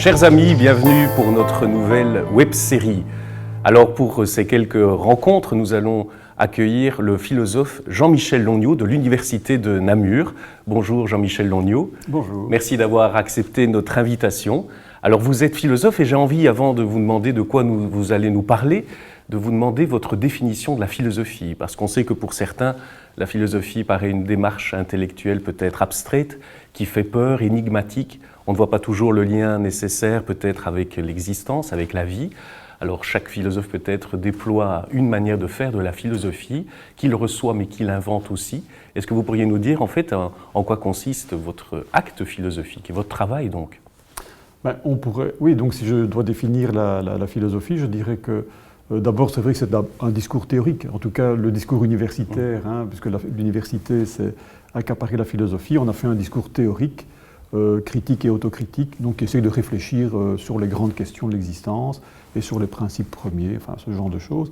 Chers amis, bienvenue pour notre nouvelle web-série. Alors pour ces quelques rencontres, nous allons accueillir le philosophe Jean-Michel Longniot de l'Université de Namur. Bonjour Jean-Michel Longniot. Bonjour. Merci d'avoir accepté notre invitation. Alors vous êtes philosophe et j'ai envie, avant de vous demander de quoi vous allez nous parler, de vous demander votre définition de la philosophie. Parce qu'on sait que pour certains, la philosophie paraît une démarche intellectuelle peut-être abstraite, qui fait peur, énigmatique. On ne voit pas toujours le lien nécessaire peut-être avec l'existence, avec la vie. Alors chaque philosophe peut-être déploie une manière de faire de la philosophie, qu'il reçoit mais qu'il invente aussi. Est-ce que vous pourriez nous dire en fait en quoi consiste votre acte philosophique et votre travail donc ? On pourrait, oui, donc si je dois définir la philosophie, je dirais que d'abord c'est vrai que c'est un discours théorique, en tout cas le discours universitaire, puisque l'université c'est accaparer la philosophie, on a fait un discours théorique, critique et autocritique, donc qui essaye de réfléchir sur les grandes questions de l'existence et sur les principes premiers, enfin ce genre de choses.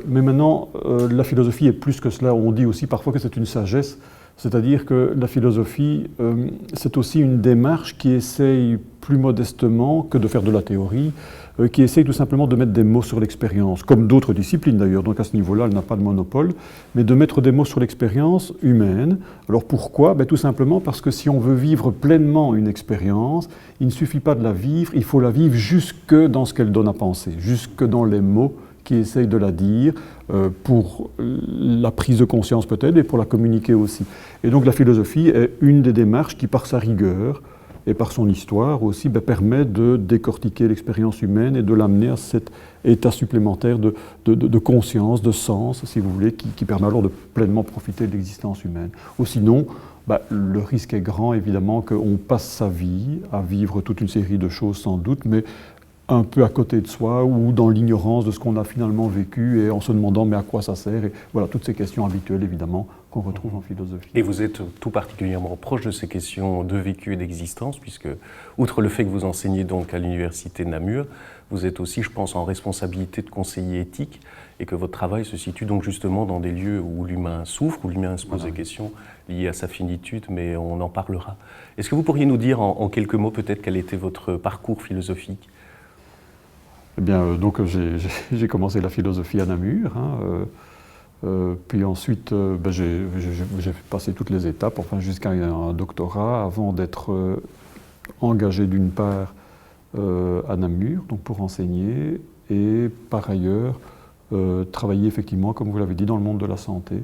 Mais maintenant, la philosophie est plus que cela. On dit aussi parfois que c'est une sagesse, c'est-à-dire que la philosophie, c'est aussi une démarche qui essaye plus modestement que de faire de la théorie, qui essaye tout simplement de mettre des mots sur l'expérience, comme d'autres disciplines d'ailleurs, donc à ce niveau-là, elle n'a pas de monopole, mais de mettre des mots sur l'expérience humaine. Alors pourquoi ? Tout simplement parce que si on veut vivre pleinement une expérience, il ne suffit pas de la vivre, il faut la vivre jusque dans ce qu'elle donne à penser, jusque dans les mots qui essayent de la dire, pour la prise de conscience peut-être, et pour la communiquer aussi. Et donc la philosophie est une des démarches qui, par sa rigueur, et par son histoire aussi, permet de décortiquer l'expérience humaine et de l'amener à cet état supplémentaire de conscience, de sens, si vous voulez, qui permet alors de pleinement profiter de l'existence humaine. Ou sinon, le risque est grand, évidemment, qu'on passe sa vie à vivre toute une série de choses sans doute, mais un peu à côté de soi ou dans l'ignorance de ce qu'on a finalement vécu et en se demandant mais à quoi ça sert, et voilà toutes ces questions habituelles évidemment qu'on retrouve en philosophie. Et vous êtes tout particulièrement proche de ces questions de vécu et d'existence, puisque outre le fait que vous enseignez donc à l'Université de Namur, vous êtes aussi, je pense, en responsabilité de conseiller éthique et que votre travail se situe donc justement dans des lieux où l'humain souffre, où l'humain se pose des questions liées à sa finitude, mais on en parlera. Est-ce que vous pourriez nous dire en quelques mots peut-être quel était votre parcours philosophique ? Eh bien, donc j'ai commencé la philosophie à Namur, puis ensuite j'ai passé toutes les étapes, enfin jusqu'à un doctorat, avant d'être engagé d'une part à Namur, donc pour enseigner, et par ailleurs travailler effectivement, comme vous l'avez dit, dans le monde de la santé.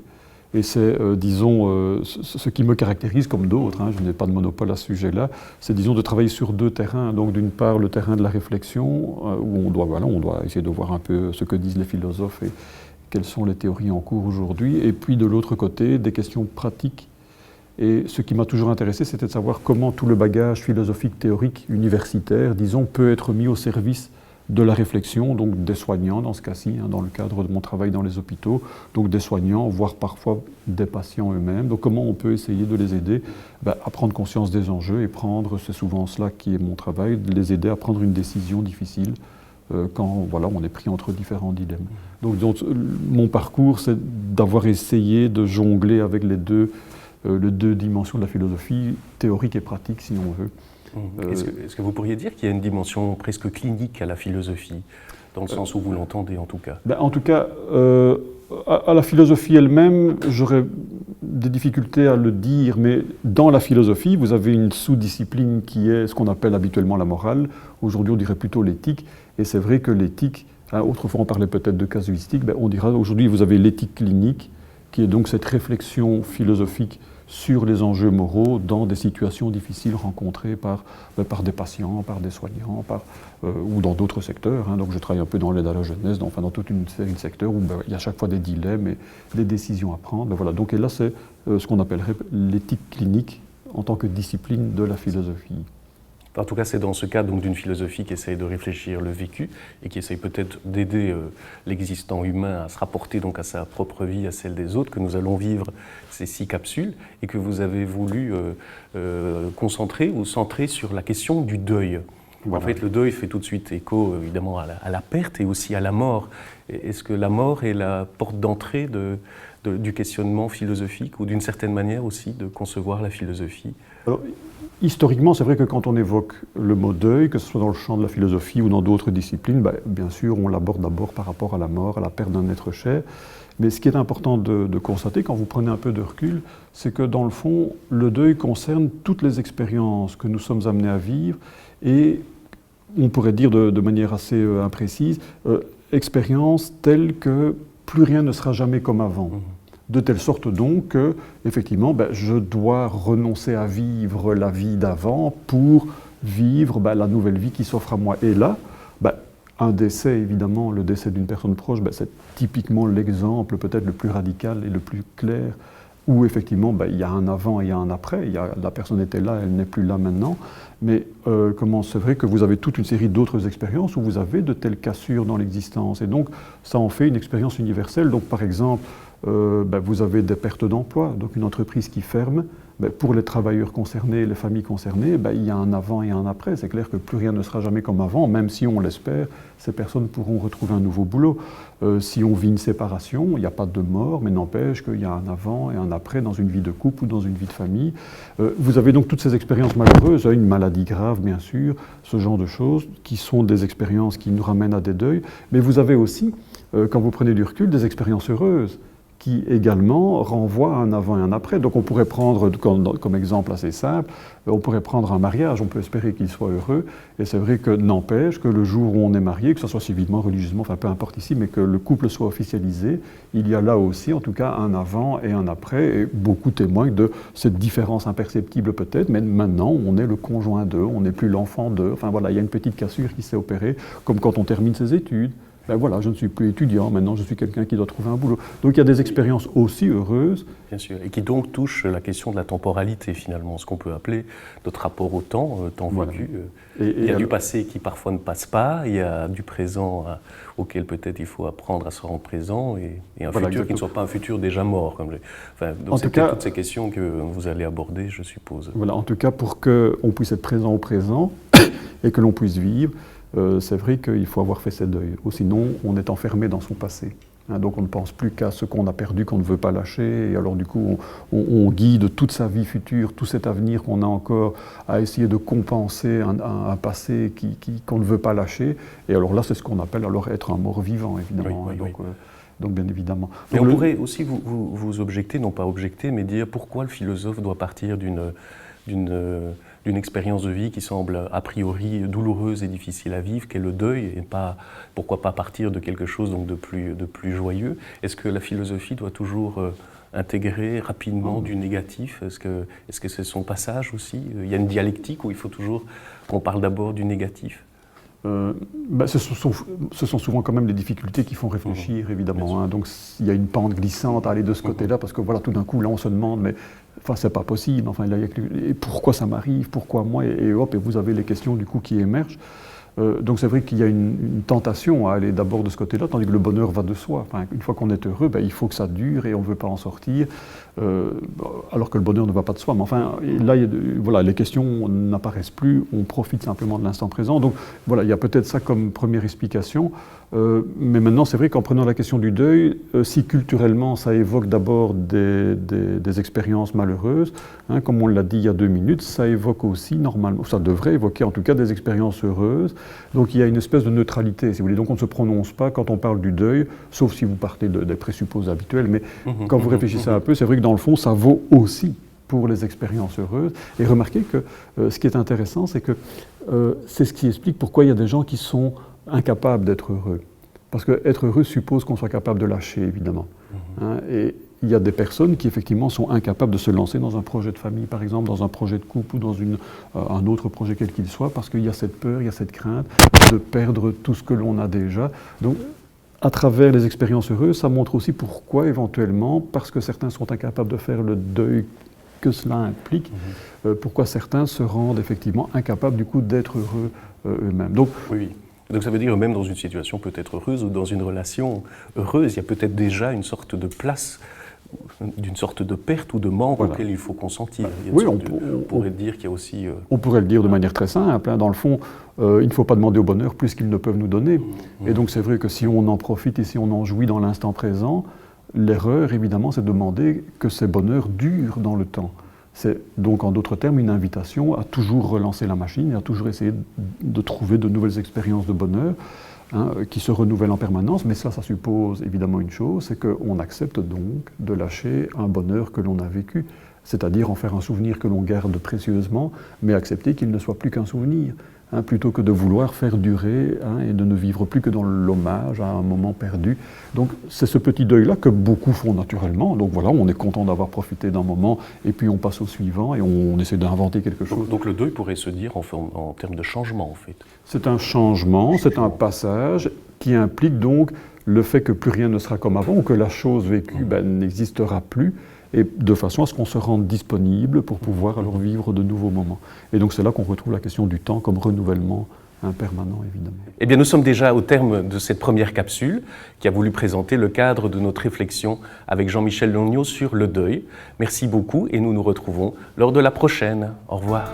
Et c'est, disons, ce qui me caractérise comme d'autres, je n'ai pas de monopole à ce sujet-là, c'est, disons, de travailler sur deux terrains. Donc, d'une part, le terrain de la réflexion, où on doit essayer de voir un peu ce que disent les philosophes et quelles sont les théories en cours aujourd'hui. Et puis, de l'autre côté, des questions pratiques. Et ce qui m'a toujours intéressé, c'était de savoir comment tout le bagage philosophique, théorique, universitaire, disons, peut être mis au service de la réflexion, donc des soignants dans ce cas-ci, dans le cadre de mon travail dans les hôpitaux, donc des soignants, voire parfois des patients eux-mêmes. Donc comment on peut essayer de les aider à prendre conscience des enjeux et prendre, c'est souvent cela qui est mon travail, de les aider à prendre une décision difficile quand on est pris entre différents dilemmes. Donc mon parcours, c'est d'avoir essayé de jongler avec les deux dimensions de la philosophie, théorique et pratique si on veut. Est-ce que vous pourriez dire qu'il y a une dimension presque clinique à la philosophie, dans le sens où vous l'entendez en tout cas ? En tout cas, à la philosophie elle-même, j'aurais des difficultés à le dire, mais dans la philosophie, vous avez une sous-discipline qui est ce qu'on appelle habituellement la morale. Aujourd'hui, on dirait plutôt l'éthique, et c'est vrai que l'éthique, autrefois on parlait peut-être de casuistique, on dira aujourd'hui vous avez l'éthique clinique, qui est donc cette réflexion philosophique sur les enjeux moraux dans des situations difficiles rencontrées par des patients, par des soignants, ou dans d'autres secteurs. Donc je travaille un peu dans l'aide à la jeunesse, dans toute une série de secteurs où il y a à chaque fois des dilemmes et des décisions à prendre. Donc, et là, c'est ce qu'on appellerait l'éthique clinique en tant que discipline de la philosophie. En tout cas, c'est dans ce cadre donc, d'une philosophie qui essaye de réfléchir le vécu et qui essaye peut-être d'aider l'existant humain à se rapporter donc à sa propre vie, à celle des autres, que nous allons vivre ces 6 capsules et que vous avez voulu concentrer ou centrer sur la question du deuil. Voilà. En fait, le deuil fait tout de suite écho évidemment à la perte et aussi à la mort. Est-ce que la mort est la porte d'entrée du questionnement philosophique ou d'une certaine manière aussi de concevoir la philosophie? Alors, historiquement, c'est vrai que quand on évoque le mot deuil, que ce soit dans le champ de la philosophie ou dans d'autres disciplines, bien sûr, on l'aborde d'abord par rapport à la mort, à la perte d'un être cher. Mais ce qui est important de constater, quand vous prenez un peu de recul, c'est que dans le fond, le deuil concerne toutes les expériences que nous sommes amenés à vivre et on pourrait dire de manière assez imprécise, expériences telles que plus rien ne sera jamais comme avant. De telle sorte donc que, effectivement, je dois renoncer à vivre la vie d'avant pour vivre la nouvelle vie qui s'offre à moi. Et là, un décès, évidemment, le décès d'une personne proche, c'est typiquement l'exemple peut-être le plus radical et le plus clair, où effectivement il y a un avant et il y a un après. La personne était là, elle n'est plus là maintenant. Mais c'est vrai que vous avez toute une série d'autres expériences où vous avez de telles cassures dans l'existence. Et donc, ça en fait une expérience universelle. Donc, par exemple, vous avez des pertes d'emploi, donc une entreprise qui ferme. Pour les travailleurs concernés, les familles concernées, il y a un avant et un après. C'est clair que plus rien ne sera jamais comme avant, même si on l'espère, ces personnes pourront retrouver un nouveau boulot. Si on vit une séparation, il n'y a pas de mort, mais n'empêche qu'il y a un avant et un après dans une vie de couple ou dans une vie de famille. Vous avez donc toutes ces expériences malheureuses, une maladie grave bien sûr, ce genre de choses, qui sont des expériences qui nous ramènent à des deuils. Mais vous avez aussi, quand vous prenez du recul, des expériences heureuses, qui également renvoie à un avant et un après. Donc on pourrait prendre, comme exemple assez simple, on pourrait prendre un mariage, on peut espérer qu'il soit heureux, et c'est vrai que n'empêche que le jour où on est marié, que ce soit civilement, religieusement, enfin peu importe ici, mais que le couple soit officialisé, il y a là aussi en tout cas un avant et un après, et beaucoup témoignent de cette différence imperceptible peut-être, mais maintenant on est le conjoint d'eux, on n'est plus l'enfant d'eux, enfin voilà, il y a une petite cassure qui s'est opérée, comme quand on termine ses études. Voilà, je ne suis plus étudiant, maintenant je suis quelqu'un qui doit trouver un boulot. Donc il y a des expériences aussi heureuses. Bien sûr, et qui donc touchent la question de la temporalité finalement, ce qu'on peut appeler notre rapport au temps, temps vécu. Il y a du passé qui parfois ne passe pas, il y a du présent auquel peut-être il faut apprendre à se rendre présent, et un futur exactement. Qui ne soit pas un futur déjà mort. Donc c'est peut-être toutes ces questions que vous allez aborder, je suppose. Voilà, en tout cas pour qu'on puisse être présent au présent et que l'on puisse vivre, c'est vrai qu'il faut avoir fait ses deuils, ou sinon on est enfermé dans son passé. Donc on ne pense plus qu'à ce qu'on a perdu, qu'on ne veut pas lâcher, et alors du coup on guide toute sa vie future, tout cet avenir qu'on a encore à essayer de compenser un passé qu'on ne veut pas lâcher, et alors là c'est ce qu'on appelle alors être un mort-vivant évidemment. Donc bien évidemment. Et on pourrait aussi vous objecter, non pas objecter, mais dire pourquoi le philosophe doit partir d'une expérience de vie qui semble a priori douloureuse et difficile à vivre, qu'est le deuil, et pourquoi pas partir de quelque chose donc de plus joyeux. Est-ce que la philosophie doit toujours intégrer rapidement du négatif? Est-ce que c'est son passage aussi? Il y a une dialectique où il faut toujours qu'on parle d'abord du négatif? Ce sont souvent quand même les difficultés qui font réfléchir, évidemment. Donc il y a une pente glissante à aller de ce côté-là, parce que voilà, tout d'un coup, là, on se demande, mais c'est pas possible. Enfin, et pourquoi ça m'arrive? Pourquoi moi? Et hop, et vous avez les questions du coup qui émergent. Donc c'est vrai qu'il y a une tentation à aller d'abord de ce côté-là, tandis que le bonheur va de soi. Enfin, une fois qu'on est heureux, il faut que ça dure et on ne veut pas en sortir, alors que le bonheur ne va pas de soi. Mais enfin, là, les questions n'apparaissent plus, on profite simplement de l'instant présent. Donc voilà, il y a peut-être ça comme première explication. Mais maintenant, c'est vrai qu'en prenant la question du deuil, si culturellement ça évoque d'abord des expériences malheureuses, comme on l'a dit il y a 2 minutes, ça évoque aussi normalement, ça devrait évoquer en tout cas des expériences heureuses. Donc il y a une espèce de neutralité, si vous voulez. Donc on ne se prononce pas quand on parle du deuil, sauf si vous partez des présupposés habituels. Mais quand vous réfléchissez un peu, c'est vrai que dans le fond, ça vaut aussi pour les expériences heureuses. Et remarquez que ce qui est intéressant, c'est que c'est ce qui explique pourquoi il y a des gens qui sont incapables d'être heureux. Parce qu'être heureux suppose qu'on soit capable de lâcher, évidemment. Et il y a des personnes qui, effectivement, sont incapables de se lancer dans un projet de famille, par exemple, dans un projet de couple ou dans un autre projet quel qu'il soit, parce qu'il y a cette peur, il y a cette crainte de perdre tout ce que l'on a déjà. Donc, à travers les expériences heureuses, ça montre aussi pourquoi, éventuellement, parce que certains sont incapables de faire le deuil que cela implique, pourquoi certains se rendent effectivement incapables, du coup, d'être heureux eux-mêmes. Donc, oui. Donc ça veut dire même dans une situation peut-être heureuse ou dans une relation heureuse, il y a peut-être déjà une sorte de place d'une sorte de perte ou de manque Voilà. auquel il faut consentir. Oui, on pourrait dire qu'il y a aussi... On pourrait le dire de manière très simple. Hein. Dans le fond, il ne faut pas demander au bonheur plus qu'ils ne peuvent nous donner. Et donc c'est vrai que si on en profite et si on en jouit dans l'instant présent, l'erreur, évidemment, c'est de demander que ces bonheurs durent dans le temps. C'est donc, en d'autres termes, une invitation à toujours relancer la machine et à toujours essayer de trouver de nouvelles expériences de bonheur, hein, qui se renouvellent en permanence. Mais ça suppose évidemment une chose, c'est qu'on accepte donc de lâcher un bonheur que l'on a vécu, c'est-à-dire en faire un souvenir que l'on garde précieusement, mais accepter qu'il ne soit plus qu'un souvenir, hein, plutôt que de vouloir faire durer, hein, et de ne vivre plus que dans l'hommage à un moment perdu. Donc c'est ce petit deuil-là que beaucoup font naturellement. Donc voilà, on est content d'avoir profité d'un moment, et puis on passe au suivant, et on essaie d'inventer quelque chose. Donc le deuil pourrait se dire en termes de changement, en fait. C'est un changement, c'est un passage qui implique donc le fait que plus rien ne sera comme avant, ou que la chose vécue n'existera plus, et de façon à ce qu'on se rende disponible pour pouvoir alors vivre de nouveaux moments. Et donc c'est là qu'on retrouve la question du temps comme renouvellement impermanent, évidemment. Eh bien, nous sommes déjà au terme de cette première capsule qui a voulu présenter le cadre de notre réflexion avec Jean-Michel Longnaud sur le deuil. Merci beaucoup et nous nous retrouvons lors de la prochaine. Au revoir.